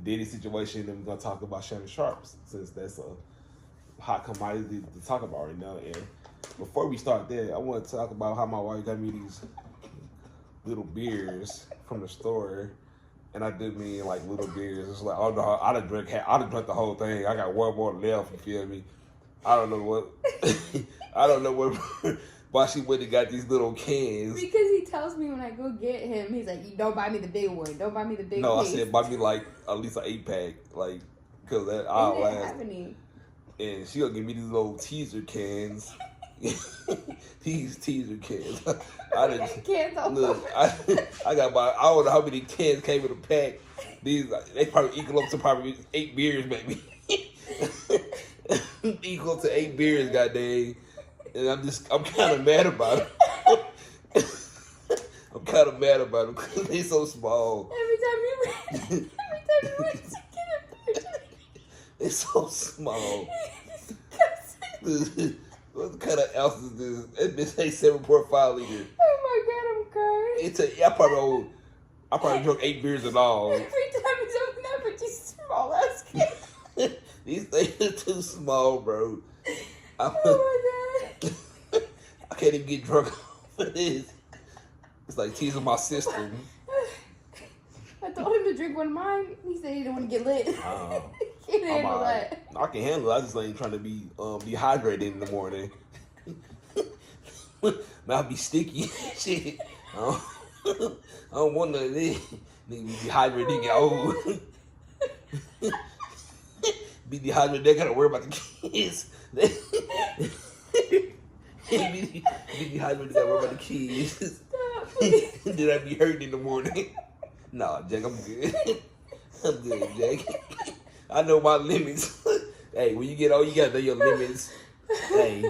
Diddy situation, and we're gonna talk about Shannon Sharps since that's a hot commodity to talk about right now. And before we start that, I want to talk about how my wife got me these little beers from the store. And I do mean like little beers. It's like, oh no, I'd have drank the whole thing. I got one more left, you feel me? I don't know what why she went and got these little cans. Because he tells me when I go get him, he's like, don't buy me the big one. Don't buy me the big one. No, I said buy me like at least an 8-pack. Like, cause that I'll last. And she gonna give me these little teaser cans. These teaser cans. I got about, I don't know how many cans came in a pack. These they probably equal up to probably 8 beers, maybe. Equal to 8 beers, goddamn. And I'm kind of mad about it. I'm kind of mad about it because they so small. Every time you went to get a beer, they're so small. What kind of ounce is this? It say 7.5 liters. Oh my god, I'm crying. I probably drunk 8 beers in all. Every time he's opening up with these small ass cans. These things are too small, bro. Oh my god. I can't even get drunk off of this. It's like teasing my system. I told him to drink one of mine. He said he didn't want to get lit. He can't handle that. I can handle it. I just ain't trying to be dehydrated in the morning. I'll be sticky. Shit. I don't want none of this. Nigga be dehydrated, they get old. Be dehydrated, they gotta worry about the kids. Be dehydrated, they gotta worry about the kids. Did I be hurting in the morning? Nah, Jack, I'm good. I'm good, Jack. I know my limits. Hey, when you get old, you gotta know your limits. Hey,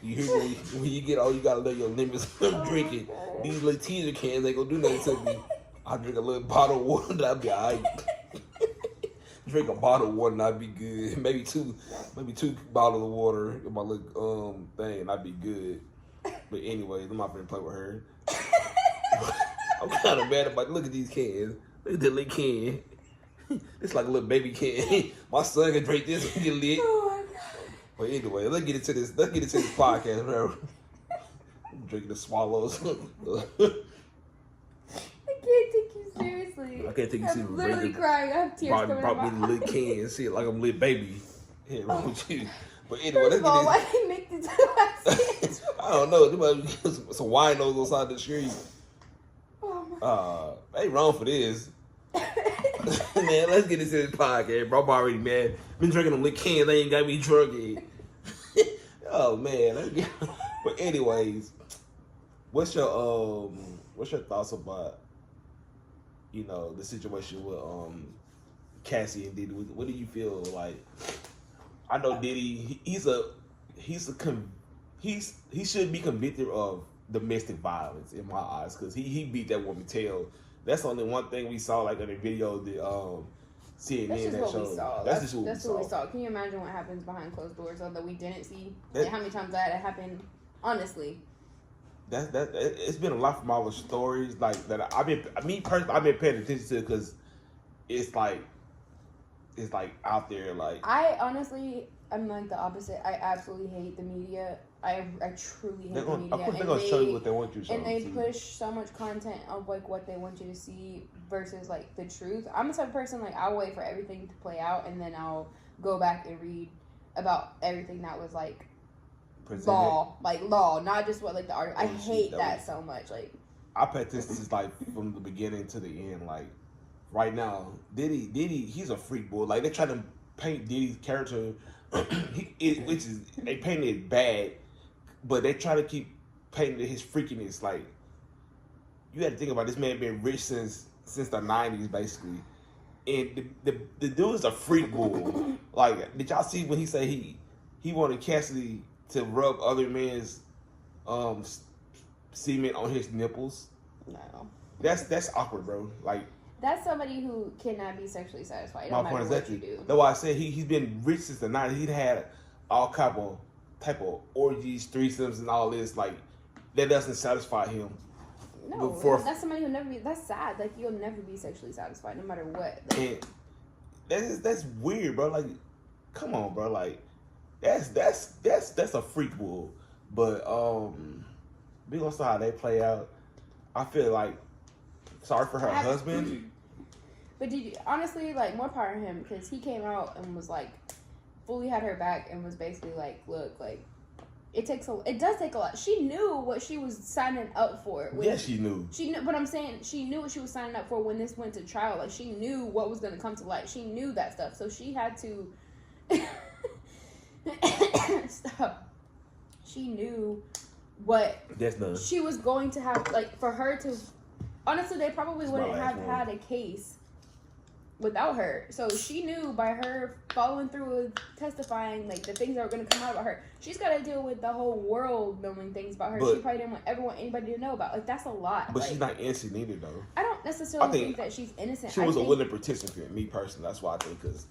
you hear me? When you get old, you gotta know your limits. I'm drinking. These little teaser cans ain't gonna do nothing to me. I drink a little bottle of water and I'll be alright. Drink a bottle of water and I'll be good. Maybe two bottles of water in my little thing and I'll be good. But anyway, I'm not gonna play with her. I'm kind of mad about. Look at these cans. Look at that little can. It's like a little baby can. My son can drink this and get lit. Oh my god. But anyway, let's get into this podcast, bro. I'm drinking the swallows. I can't take you seriously. I can't take you seriously. I'm literally crying. I have tears coming out. Brought me the little can. See it like I'm a little baby. Yeah, wrong with you. But anyway, First of all, why did you make this last? I don't know. There might be some winos on the street. Ain't wrong for this. Man, let's get into this podcast, bro. I'm already mad. Been drinking them little cans. They ain't got me drunk yet. Oh man. But anyways, what's your thoughts about the situation with Cassie and Diddy? What do you feel like? I know Diddy. He should be convicted of domestic violence in my eyes because he beat that woman tail. That's only one thing we saw like in the video that CNN that's just that what showed. we saw. That's just what we saw. Can you imagine what happens behind closed doors though that we didn't see? Like, how many times that happened? Honestly, it's been a lot from all the stories like that. I've been paying attention to because it's like out there. Like I'm like the opposite. I absolutely hate the media. I truly hate the media. They're gonna show you what they want you to show. And they push so much content of like what they want you to see versus like the truth. I'm the type of person like I'll wait for everything to play out and then I'll go back and read about everything that was like law, not just what like the art. I hate that so much. Like I pay attention to like from the beginning to the end. Like right now, Diddy, he's a freak boy. Like they try to paint Diddy's character, they painted it bad. But they try to keep painting his freakiness. Like, you got to think about this man being rich since the 90s, basically. And the dude is a freak bull. Like, did y'all see when he said he wanted Cassie to rub other men's semen on his nipples? No. That's awkward, bro. Like, that's somebody who cannot be sexually satisfied. No matter what you do. That's why I said he's been rich since the 90s. He'd had all type of orgies, threesomes, and all this. Like, that doesn't satisfy him. No, that's somebody who'll never be. That's sad. Like, you'll never be sexually satisfied, no matter what. Like, that's weird, bro. Like, come on, bro. Like, that's a freak bull. But we gonna see how they play out. I feel like sorry for her husband. But did you honestly like more power to him because he came out and was like fully had her back and was basically like, look, like it does take a lot. She knew what she was signing up for. Yeah, she knew. She knew, but I'm saying she knew what she was signing up for when this went to trial. Like she knew what was going to come to light. She knew that stuff, so she had to stop. She knew what she was going to have. Like for her to, honestly, they probably wouldn't have had a case without her. So she knew by her following through with testifying, like the things that were going to come out about her. She's got to deal with the whole world knowing things about her. She probably didn't want anybody to know about. Like that's a lot. But like, she's not innocent either, though. I don't necessarily think that she's innocent. She was a willing participant. Me personally, that's why I think because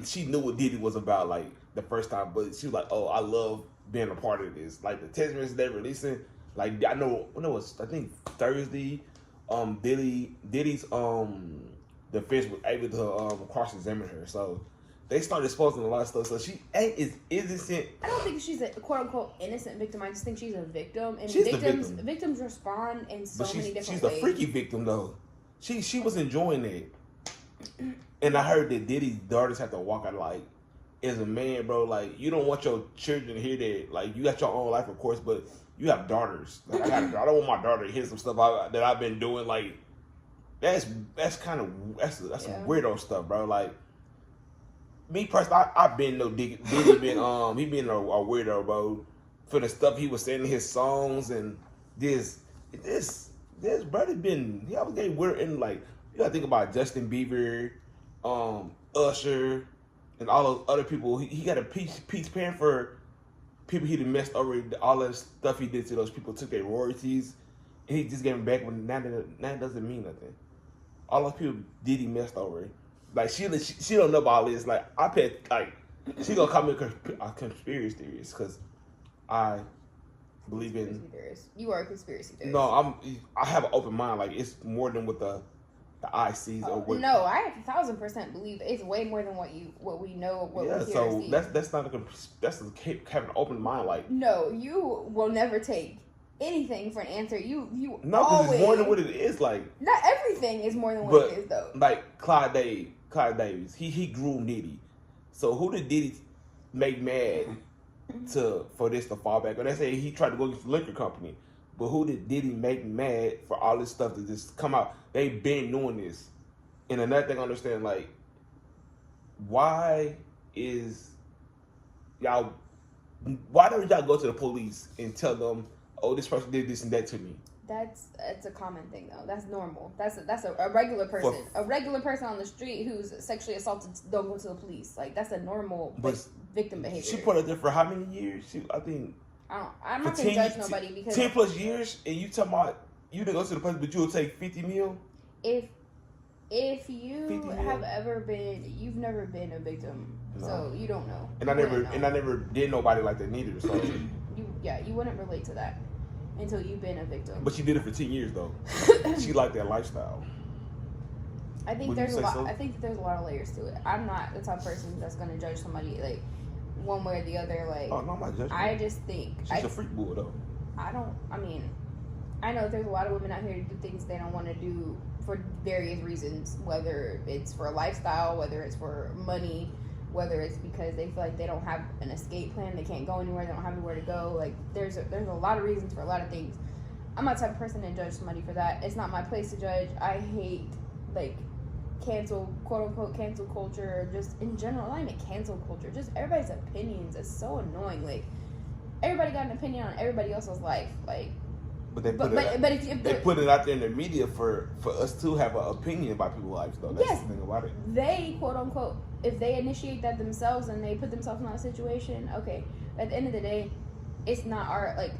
she knew what Diddy was about like the first time, but she was like, oh, I love being a part of this. Like the text messages they releasing. Like I know when it was, I think Thursday, Diddy's defense was able to cross-examine her, so they started exposing a lot of stuff. So she is innocent. I don't think she's a quote-unquote innocent victim. I just think she's a victim, and she's victims respond in so many different ways. She's a freaky victim though. She was enjoying it, and I heard that Diddy's daughters have to walk out like, as a man, bro. Like you don't want your children to hear that. Like you got your own life, of course, but you have daughters. Like, I don't want my daughter to hear some stuff that I've been doing. Like. That's some weirdo stuff, bro. Like me personally, I've been no Diddy been he been a weirdo, bro. For the stuff he was saying in his songs and this brother been he always getting weird and like you gotta think about Justin Bieber, Usher, and all those other people. He got a peach pen for people he done messed over. All that stuff he did to those people took their royalties, and he just gave them back when that doesn't mean nothing. All those people Diddy messed over. Like she don't know about all this. Like I bet like she gonna call me a conspiracy theorist because I believe in. You are a conspiracy theorist. No, I have an open mind. Like it's more than what the eye sees or what. No, I 1,000% believe it's way more than what we know. What we hear so see. that's not that's having an open mind. Like no, you will never take anything for an answer. You no, because it's more than what it is. Like not everything is more than what it is though. Like Clyde Davis, he groomed Diddy. So who did Diddy make mad for this to fall back? Or they say he tried to go against the liquor company, but who did Diddy make mad for all this stuff to just come out? They've been doing this, and another thing I understand, like why don't y'all go to the police and tell them, oh, this person did this and that to me? That's a common thing though. That's normal. That's a regular person. A regular person on the street who's sexually assaulted don't go to the police. Like that's a normal victim behavior. She put up there for how many years? I'm not gonna judge nobody because 10 plus years, and you talking about you didn't go to the police, but you will take 50 mil. If you have ever been, you've never been a victim, so you don't know. And I never did nobody like that neither. So you wouldn't relate to that until you've been a victim. But she did it for 10 years though. She liked that lifestyle. I think there's a lot. I think there's a lot of layers to it. I'm not the type of person that's gonna judge somebody like one way or the other. Like, oh no, I'm not judging. I just think she's a freak bull though. I know there's a lot of women out here to do things they don't want to do for various reasons. Whether it's for a lifestyle, whether it's for money, whether it's because they feel like they don't have an escape plan, they can't go anywhere, they don't have anywhere to go. Like there's a lot of reasons for a lot of things. I'm not the type of person to judge somebody for that. It's not my place to judge. I hate like quote unquote cancel culture, just in general. Not even cancel culture, just everybody's opinions is so annoying. Like everybody got an opinion on everybody else's life. Like but they put it out there in the media for us to have an opinion about people's lives though. That's the thing about it. They quote unquote, if they initiate that themselves and they put themselves in that situation, okay. But at the end of the day, it's not our like.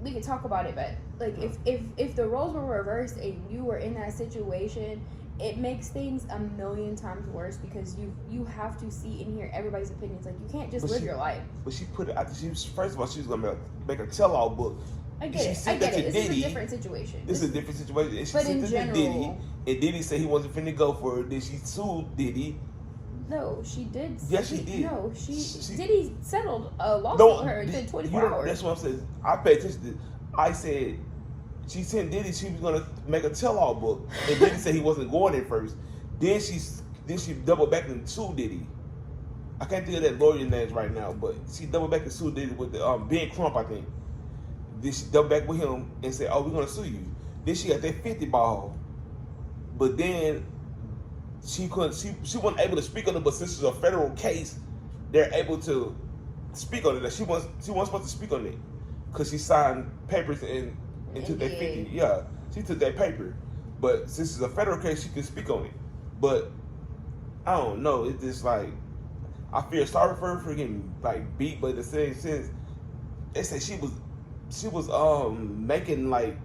We could talk about it, but like if the roles were reversed and you were in that situation, it makes things a million times worse because you have to see and hear everybody's opinions. Like you can't just live your life. But she put it. First of all, she was gonna make a tell-all book I get she it. sent that to This Diddy. is a different situation. This is a different situation. And she But sent in it to general, Diddy, and Diddy said he wasn't finna go for it. Then she sued Diddy. No, she did. Yes, she did. No, she She- Diddy settled a lawsuit with her within 24 hours. That's what I'm saying. I paid attention to. I said she sent Diddy. She was gonna make a tell-all book, and Diddy said he wasn't going in first. Then she doubled back and sued Diddy. I can't think of that lawyer names right now, but she doubled back and sued Diddy with the Ben Crump, I think. Then she doubled back with him and said, "Oh, we're gonna sue you." Then she got that 50 ball, but then she couldn't. She wasn't able to speak on it. But since it's a federal case, they're able to speak on it. She wasn't supposed to speak on it because she signed papers and took that 50. Yeah, she took that paper. But since it's a federal case, she can speak on it. But I don't know. It's just like I feel sorry for her for getting like beat, but at the same sense, they say she was making like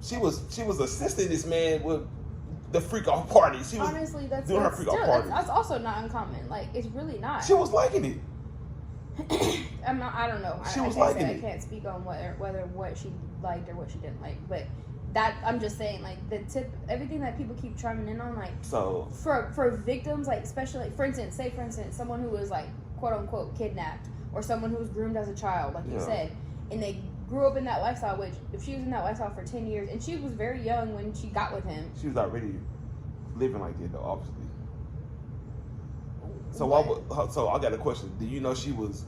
she was assisting this man with the freak off party. She was honestly, that's doing her freak off party. That's also not uncommon. Like it's really not. She was liking it. I don't know. She was I liking it. can't speak on whether what she liked or what she didn't like, but that I'm just saying, like everything that people keep chiming in on, like So for victims, like especially for instance, someone who was like quote unquote kidnapped or someone who was groomed as a child, like you said, and they grew up in that lifestyle. Which if she was in that lifestyle for 10 years, and she was very young when she got with him, she was already living like that, though, obviously. So so I got a question. Do you know she was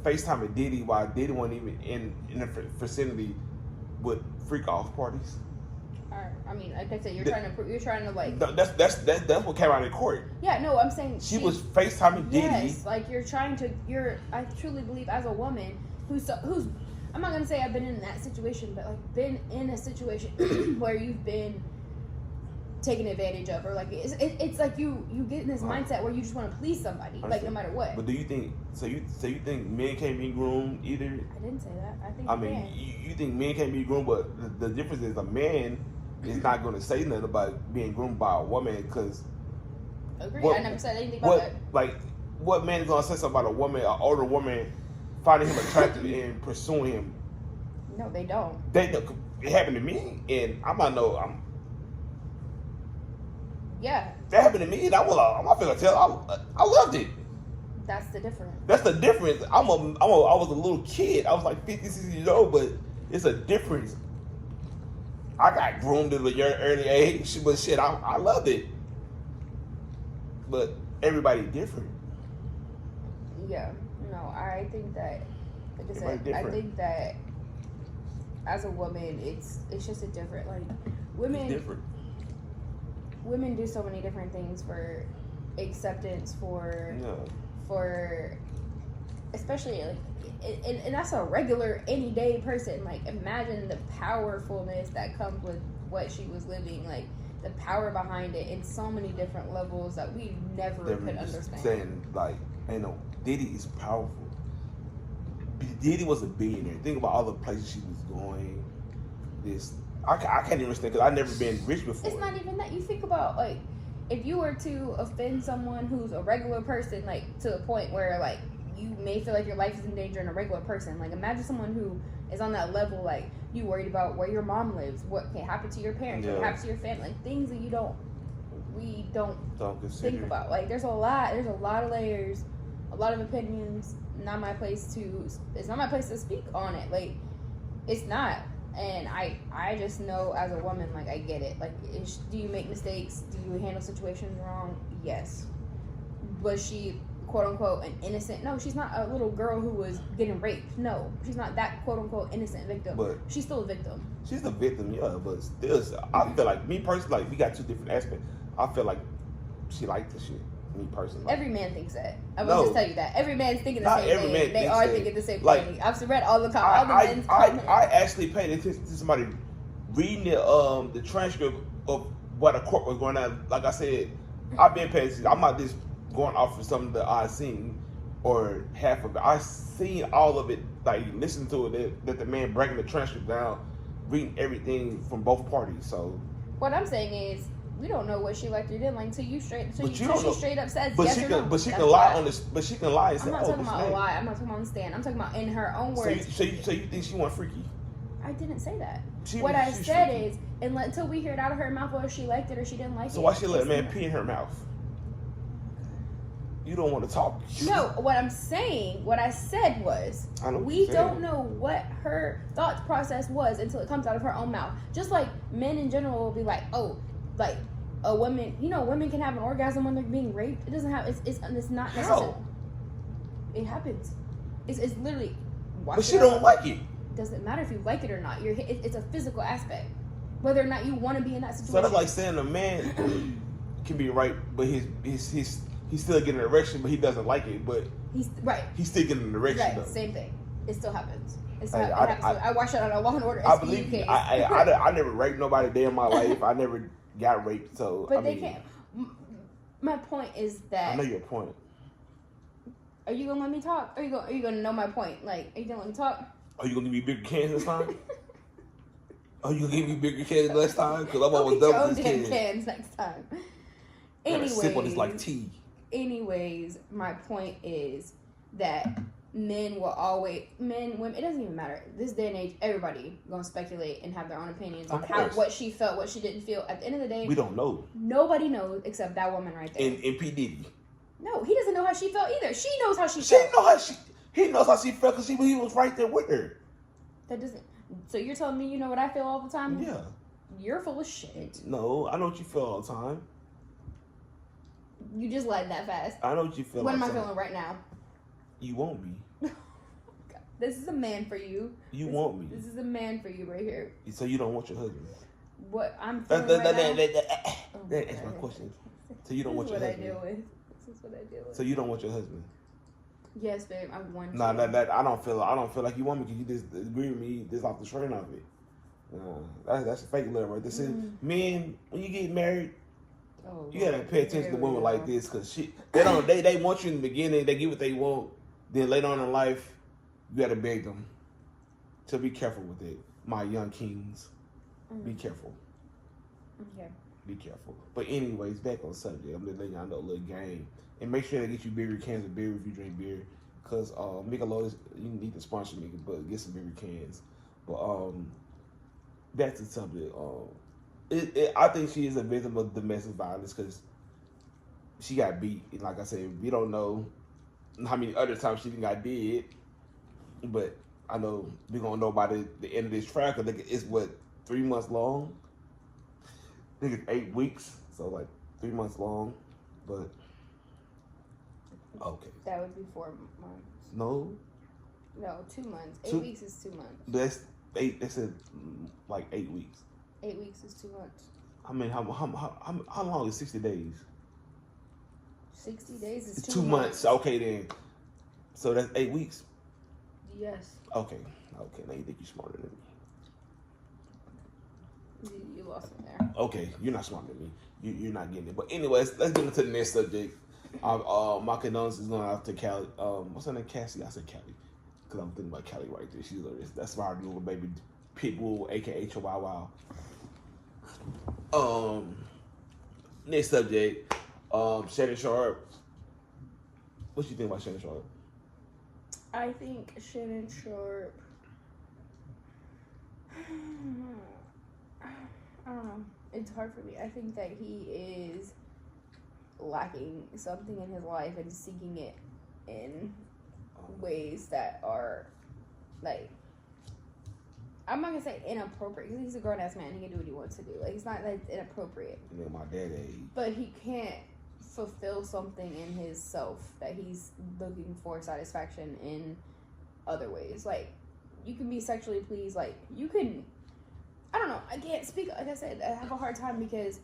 FaceTiming Diddy while Diddy wasn't even in the vicinity with freak off parties? I mean, like I said, you're trying to like. That's what came out in court. Yeah, no, I'm saying she was FaceTiming Diddy. Yes, like I truly believe as a woman who's I'm not gonna say I've been in that situation, but like been in a situation where you've been taken advantage of, or like it's like you get in this mindset where you just want to please somebody, like no matter what. But do you think you think men can't be groomed either? I didn't say that. I think you think men can't be groomed, but the difference is a man is not going to say nothing about being groomed by a woman because. Agree. I never said anything about that. Like, what man is going to say something about a woman, an older woman, finding him attractive and pursuing him? No, they don't. It happened to me, and Yeah. That happened to me, and I'm not gonna tell. I loved it. That's the difference. That's the difference. I was a little kid. I was like 50, 60 years old, but it's a difference. I got groomed at an early age, but shit, I loved it. But everybody different. Yeah. No, I think that, like I said, Different. I think that as a woman, it's just a different, like, women. It's different. Women do so many different things for acceptance, for especially like, and that's a regular anyday person. Like imagine the powerfulness that comes with what she was living, like the power behind it in so many different levels that we never could understand. Saying like, Diddy is powerful. Diddy was a billionaire. Think about all the places she was going. I can't even understand because I've never been rich before. It's not even that. You think about, like, if you were to offend someone who's a regular person, like, to the point where, like, you may feel like your life is in danger in a regular person. Like, imagine someone who is on that level, like, you worried about where your mom lives, what can happen to your parents, what happens to your family, like, things that we don't think about. Like, there's a lot of layers, a lot of opinions. It's not my place to speak on it. Like, it's not. And I just know as a woman, like, I get it. Like, do you make mistakes? Do you handle situations wrong? Yes. Was she, quote unquote, an innocent? No, she's not a little girl who was getting raped. No, she's not that, quote unquote, innocent victim. But she's still a victim. She's a victim, yeah. But still, I feel like, me personally, like, we got two different aspects. I feel like she liked the shit. Me personally. Every man thinks that. I will just tell you that. Every man's thinking the same thing. They are thinking the same thing. I've read all the men's comments. I actually paid attention to somebody reading the transcript of what a court was going on. Like I said, I've been paying attention. I'm not just going off of something that I've seen or half of it. I've seen all of it, like listening to it, that the man breaking the transcript down, reading everything from both parties. So what I'm saying is, we don't know what she liked or didn't like until she straight up says but yes she or can, no. But she can lie on this. But she can lie and say, I'm not talking about a lie. I'm not talking about on the stand. I'm talking about in her own words. So you think she wasn't freaky? I didn't say that. She said is, until we hear it out of her mouth whether she liked it or she didn't like it. So why she let a man pee in her mouth? You don't want to talk. No, what I said was, we don't know what her thought process was until it comes out of her own mouth. Just like men in general will be like, oh, like a woman, women can have an orgasm when they're being raped. It doesn't have, it's not necessary. How? It happens. It's literally. But she don't like it. Doesn't matter if you like it or not. It's a physical aspect. Whether or not you want to be in that situation. So that's like saying a man can be right, but he's still getting an erection, but he doesn't like it. But he's right. He's still getting an erection. Right. Though. Same thing. It still happens. I watched it on a Law and Order. I believe you. I never raped nobody day in my life. I never got raped. So but they can't. My point is that. I know your point. Are you gonna let me talk? Are you gonna know my point? Like, are you gonna let me talk? Are you gonna give me bigger cans this time? Are you gonna give me bigger cans next time? Because I'm almost done with this cans next time. Anyways, sip on this like tea. Anyways, my point is that women, it doesn't even matter. This day and age, everybody gonna speculate and have their own opinions on what she felt, what she didn't feel. At the end of the day, we don't know. Nobody knows except that woman right there. And P.Diddy. No, he doesn't know how she felt either. She knows how she felt. He knows how she felt because he was right there with her. That doesn't. So you're telling me you know what I feel all the time? Yeah. You're full of shit. No, I know what you feel all the time. You just lied that fast. I know what you feel. What am I feeling right now? You won't be. This is a man for you. You won't be. This is a man for you right here. So you don't want your husband. What I'm feeling right now. That's my question. So you don't want your husband. This is what I deal with. So you don't want your husband. Yes, babe, I want you. Nah, I don't feel like you want me because you just agree with me just off the train of it. That's a fake love right there. Men, when you get married, you gotta pay attention to women like this because they want you in the beginning, they get what they want. Then later on in life, you gotta beg them. So be careful with it, my young kings. Be careful. Okay. Be careful. But anyways, back on subject. I'm just letting y'all know a little game. And make sure they get you bigger cans of beer if you drink beer. Because Michelob, you need to sponsor me, but get some bigger cans. But back to the subject. I think she is a victim of domestic violence because she got beat. And like I said, we don't know how many other times she got dead. But I know we're going to know by the end of this trial because it's, 3 months long? I think it's 8 weeks. So, 3 months long. But... okay. That would be 4 months. No, 2 months. 8 weeks is 2 months. That's 8. They said 8 weeks. 8 weeks is 2 months. I mean, how long is 60 days? 60 days is 2 months. Okay, then. So that's 8 weeks. Yes. Okay. Now you think you're smarter than me. You lost me there. Okay, you're not smarter than me. You're not getting it. But anyways, let's get into the next subject. My condolences going out to Callie. What's her name? Cassie. I said Callie because I'm thinking about Callie right there. She's that's my little baby Pitbull, aka Chihuahua. Next subject. Shannon Sharp. What you think about Shannon Sharp? I think Shannon Sharp. I don't know. It's hard for me. I think that he is lacking something in his life and seeking it in ways that are I'm not gonna say inappropriate because he's a grown ass man. He can do what he wants to do. He's not inappropriate. You know, my dad age. But he can't fulfill something in his self that he's looking for satisfaction in other ways. You can be sexually pleased. You can. I don't know. I can't speak. Like I said, I have a hard time because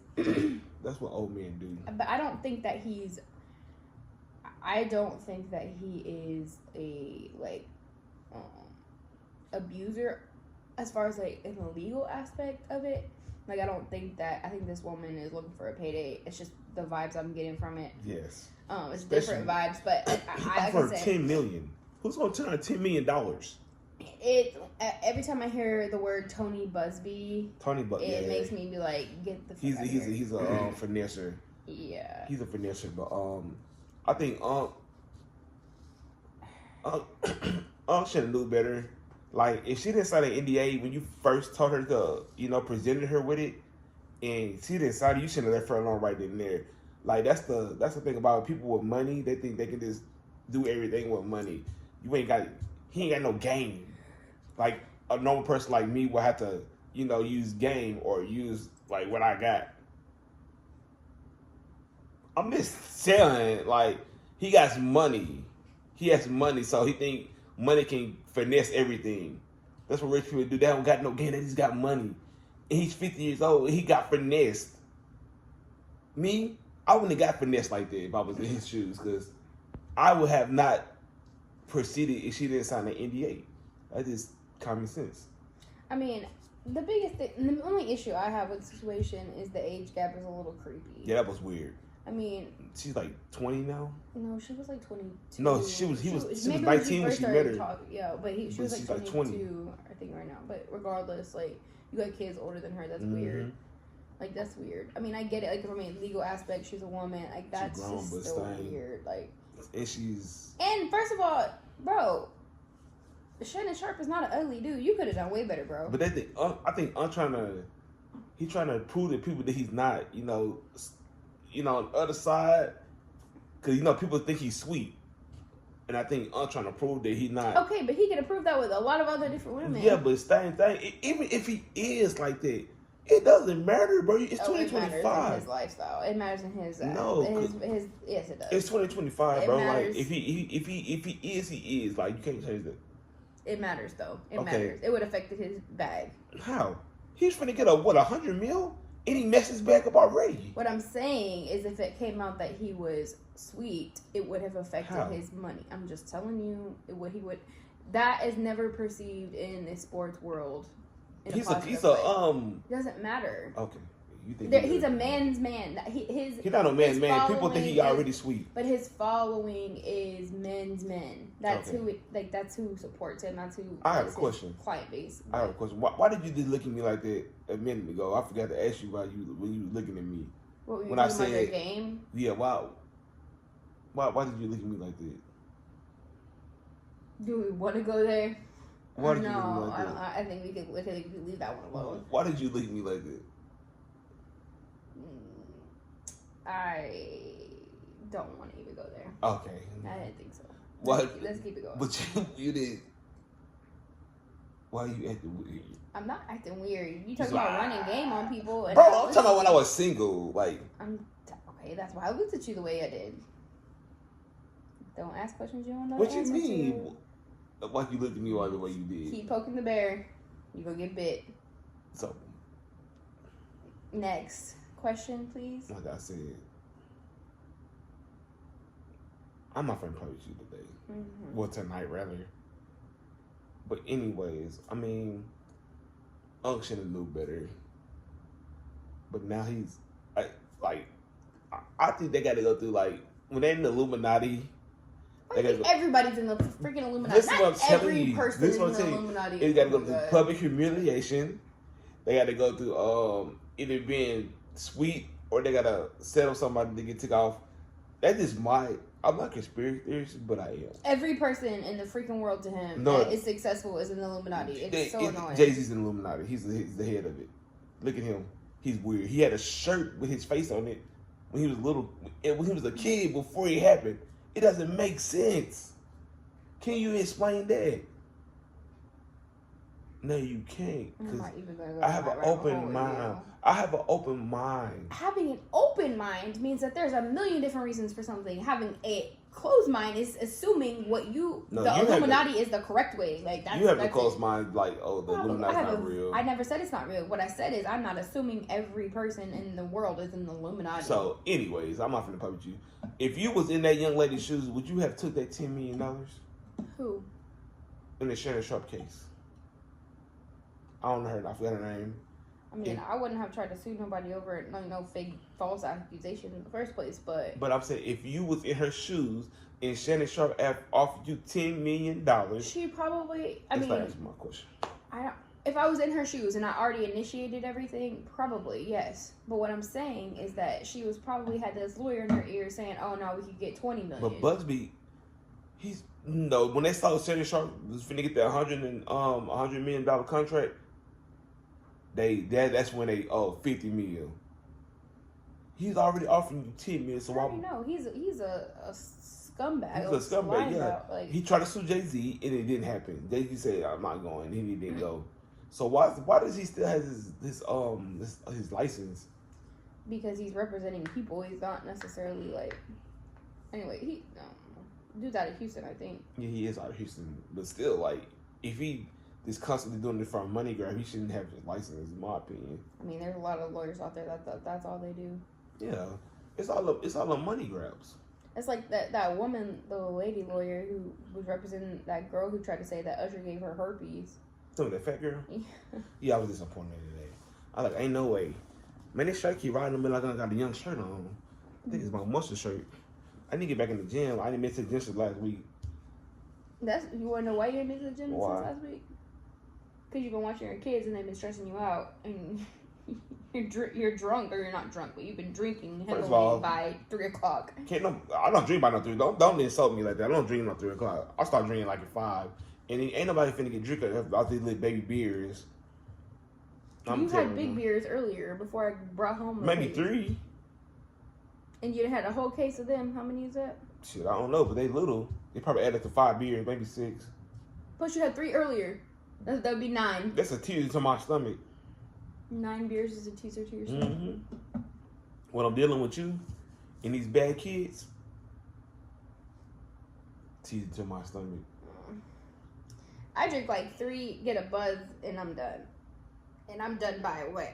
that's what old men do. But I don't think that he's. I don't think that he is a abuser, as far as in the legal aspect of it. I don't think that. I think this woman is looking for a payday. It's just the vibes I'm getting from it. Yes. It's different vibes, but I for $10 million. Who's gonna turn $10 million? Every time I hear the word Tony Busby, it makes me be like, get the fuck out of here. He's a finesser. Yeah. He's a finesser, but I think Shannon knew better. Like, if she didn't sign an NDA when you first told her to, presented her with it, and she didn't sign it, you shouldn't have left her alone right then and there. Like, that's the thing about people with money. They think they can just do everything with money. He ain't got no game. Like, a normal person like me will have to, use game or use, like, what I got. I'm just saying, like, he got money. He has money, so he think money can finesse everything. That's what rich people do. They don't got no game. They just got money. And he's 50 years old. And he got finessed. Me, I wouldn't have got finessed like that if I was in his shoes, because I would have not proceeded if she didn't sign an NDA. That's just common sense. I mean, the biggest thing, the only issue I have with the situation is the age gap is a little creepy. Yeah, that was weird. I mean, she's like 20 now. No, she was like 22. No, she was 19 when she met her. Yeah, but she was like 22, I think, right now. But regardless, like, you got kids older than her. That's weird. Like, that's weird. I mean, I get it. Like, from a legal aspect, she's a woman. Like, that's just so weird. Like, and first of all, bro, Shannon Sharp is not an ugly dude. You could have done way better, bro. But I think he's trying to prove to people that he's not, on the other side, because, people think he's sweet. And I think I'm trying to prove that he's not. Okay, but he could have proved that with a lot of other different women. Yeah, but same thing. Even if he is like that, it doesn't matter, bro. It's 2025. It matters in his lifestyle. It matters in his. Yes, it does. It's 2025, bro. Matters. Like, if he is, he is. Like, you can't change that. It matters, though. It matters. It would have affected his bag. How? He's finna get $100 million? And he messed his back up already. What I'm saying is, if it came out that he was sweet, it would have affected his money. I'm just telling you, he would. That is never perceived in the sports world. He's a It doesn't matter. Okay. You think he's a man's man. He's not a man's man. People think he already sweet. But his following is men's men. That's that's who supports him. That's who. I have a question. Client base. I have a question. Why did you just look at me like that a minute ago? I forgot to ask you when you were looking at me. What, when I said their game? Yeah. Why did you look at me like that? Do we want to go there? Why did you look at me like that? I think we could leave that one alone. Why did you look at me like that? I don't want to even go there. Okay. I didn't think so. Let's keep it going. But you did. Why are you acting weird? I'm not acting weird. You talking about running game on people. And bro, I'm talking about when I was single. Like. Okay, that's why I looked at you the way I did. Don't ask questions you don't know. What you mean? Why you looked at me all the way you did? Keep poking the bear. You gonna get bit. So. Next question, please. Like I said, I'm not gonna play with you today. Mm-hmm. Well, tonight rather. But anyways, I mean, Unc should have knew better. But now he's I think they got to go through, like, when they're in the Illuminati. Everybody's in the freaking Illuminati. This is what I'm telling you. Person is in the Illuminati. They got to go through public humiliation. They got to go through either being sweet or they got to settle somebody to get took off. That is I'm not conspiracy theorist, but I am. Every person in the freaking world to him that is successful is in the Illuminati. It's so annoying. Jay-Z's in the Illuminati. He's the head of it. Look at him. He's weird. He had a shirt with his face on it when he was little. When he was a kid before it happened. It doesn't make sense. Can you explain that? No, you can't. I have an open mind. I have an open mind. Having an open mind means that there's a million different reasons for something. Having a closed mind is assuming the Illuminati is the correct way. Like that's, you have a closed mind, like, oh, the Illuminati's not real. I never said it's not real. What I said is I'm not assuming every person in the world is in the Illuminati. So, anyways, I'm not gonna play with you. If you was in that young lady's shoes, would you have took that $10 million? Who? In the Shannon Sharp case. I don't know her. I forgot her name. I mean, I wouldn't have tried to sue nobody over no fake false accusation in the first place, but I'm saying, if you was in her shoes and Shannon Sharp offered you $10 million, she probably. That's my question. If I was in her shoes and I already initiated everything, probably yes. But what I'm saying is that she was probably had this lawyer in her ear saying, "Oh no, we could get $20 million." But Bugsby, He's no. When they saw Shannon Sharp was finna get that $100 million contract, that's when they 50 million. He's already offering you 10 million. So I already know he's a scumbag. He's a scumbag. Yeah. Like, he tried to sue Jay-Z and it didn't happen. Jay-Z said, "I'm not going." He didn't go. So why does he still have his license? Because he's representing people. He's not necessarily like. Anyway, dude's out of Houston, I think. Yeah, he is out of Houston, but still, like, if he is constantly doing it for a money grab, he shouldn't have his license, in my opinion. I mean, there's a lot of lawyers out there that's all they do. Yeah, it's all a money grabs. It's like that woman, the lady lawyer who was representing that girl who tried to say that Usher gave her herpes. So that fat girl? Yeah. Yeah, I was disappointed today. I was like, ain't no way. Man, this shirt keep riding me like I got a young shirt on. I think it's my muscle shirt. I need to get back in the gym. I didn't miss the gym since last week. You want to know why you didn't miss the gym Why? since last week? Because you've been watching your kids and they've been stressing you out, and you're drunk, or you're not drunk, but you've been drinking heavily by 3:00. I don't drink by no 3. Don't insult me like that. I don't drink by 3:00. I start drinking like at 5, and ain't nobody finna get drunk out these little baby beers. You had big beers earlier before I brought home. Maybe 3. And you had a whole case of them. How many is that? Shit, I don't know, but they little. They probably added to 5 beers, maybe 6. Plus, you had 3 earlier. That would be 9. That's a teaser to my stomach. 9 beers is a teaser to your stomach. Mm-hmm. When I'm dealing with you and these bad kids, teaser to my stomach. I drink like 3, get a buzz, and I'm done. And I'm done by what?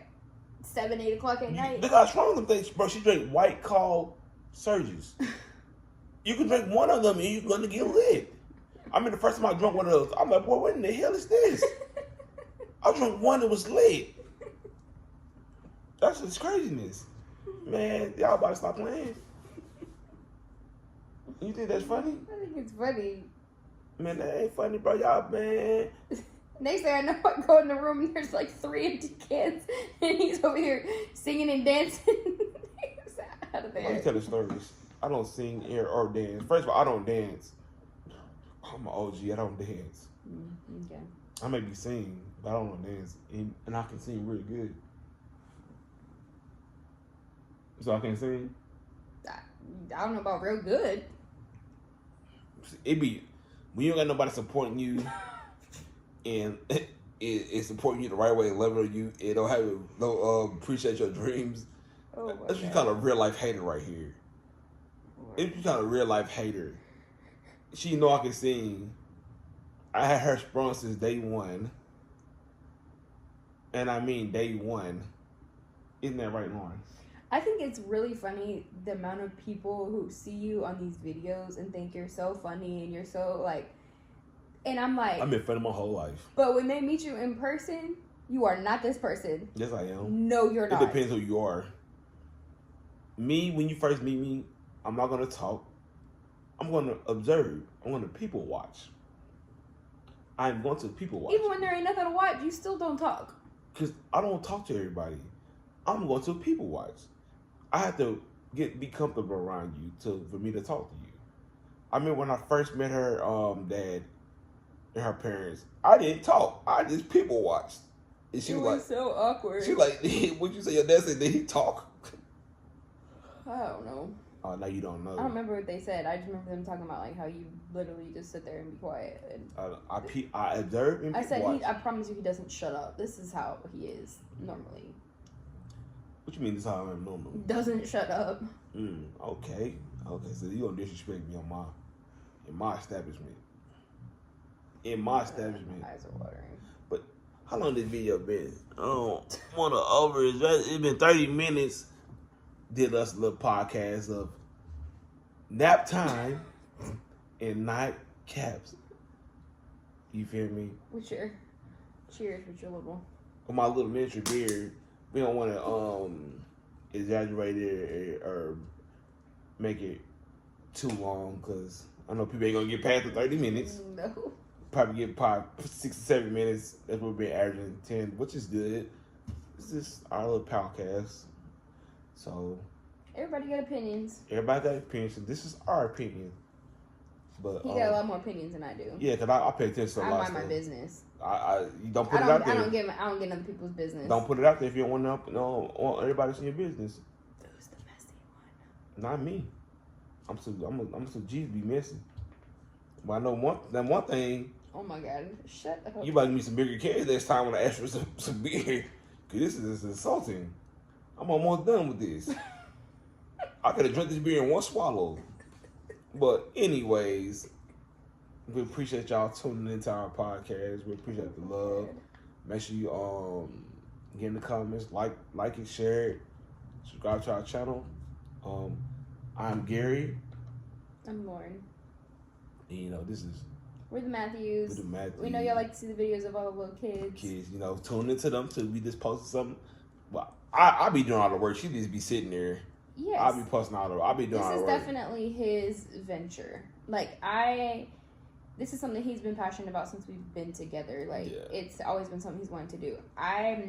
7, 8 o'clock at night? Look how strong them things, bro. She drank White Claw Surges. You can drink one of them and you're going to get lit. I mean, the first time I drank one of those, I'm like, boy, what in the hell is this? I drank one that was lit. That's just craziness. Man, y'all about to stop playing. You think that's funny? I think it's funny. Man, that ain't funny, bro. Y'all, man. Next thing I know, I go in the room and there's like 3 empty cans, and he's over here singing and dancing. He's out of there. Let me tell the stories. I don't sing or dance. First of all, I don't dance. I'm an OG. I don't dance. Okay. I may be singing, but I don't dance, and I can sing really good. So I can sing. I don't know about real good. It be when you don't got nobody supporting you, and it's supporting you the right way, loving you, it don't have no appreciate your dreams. Oh, That's just kind of real life hater right here. It's just kind of real life hater. She know I can sing. I had her sprung since day 1, and I mean day 1. Isn't that right, Lauren? I think it's really funny the amount of people who see you on these videos and think you're so funny and you're so like, and I'm like, I've been funny my whole life. But when they meet you in person, you are not this person. Yes, I am. No, you're not. It depends who you are. Me, when you first meet me, I'm not gonna talk. I'm gonna observe. I'm gonna people watch. I'm going to people watch. Even when there ain't nothing to watch, you still don't talk. Cause I don't talk to everybody. I'm going to people watch. I have to be comfortable around you for me to talk to you. I mean, when I first met her dad and her parents, I didn't talk. I just people watched. And she was like, so awkward. She like, what you say? Your dad said, did he talk? I don't know. Oh, now you don't know. I don't remember what they said. I just remember them talking about like how you literally just sit there and be quiet. And I observe and I said, watch. I promise you, he doesn't shut up. This is how he is normally. What you mean this is how I am normally? Doesn't shut up. Okay. So you don't disrespect me in my establishment. In my establishment. My eyes are watering. But how long this video been? I don't want to it's been 30 minutes. Did us a little podcast of nap time and night caps. You feel me? With your cheers with your little. With my little miniature beard. We don't want to exaggerate it or make it too long because I know people ain't gonna get past the 30 minutes. No. Probably get 6 to 7 minutes. That's what we've been averaging 10, which is good. This is our little podcast. So everybody got opinions. Everybody got opinions. So this is our opinion. But he got a lot more opinions than I do. Yeah, because I pay attention to a lot of I mind my stuff. business. You don't put it out there. I don't get other people's business. Don't put it out there if you don't want everybody to see your business. Who's the messy one? Not me. I'm so G to be messy. But I know one thing. Oh my God! Shut up. You about to give me some bigger carrots next time when I ask for some beer. Cause this is insulting. I'm almost done with this. I could have drank this beer in one swallow. But anyways, we appreciate y'all tuning into our podcast. We appreciate the love. Make sure you get in the comments, like it, share it, subscribe to our channel. I'm Gary. I'm Lauren. And this is We're the Matthews. We know y'all like to see the videos of all the little kids. Tune into them too. We just posted something. Well, I be doing all the work. She just be sitting there. Yes. I'll be posting all the. I'll be doing all the work. This is definitely his venture. This is something he's been passionate about since we've been together. It's always been something he's wanted to do. I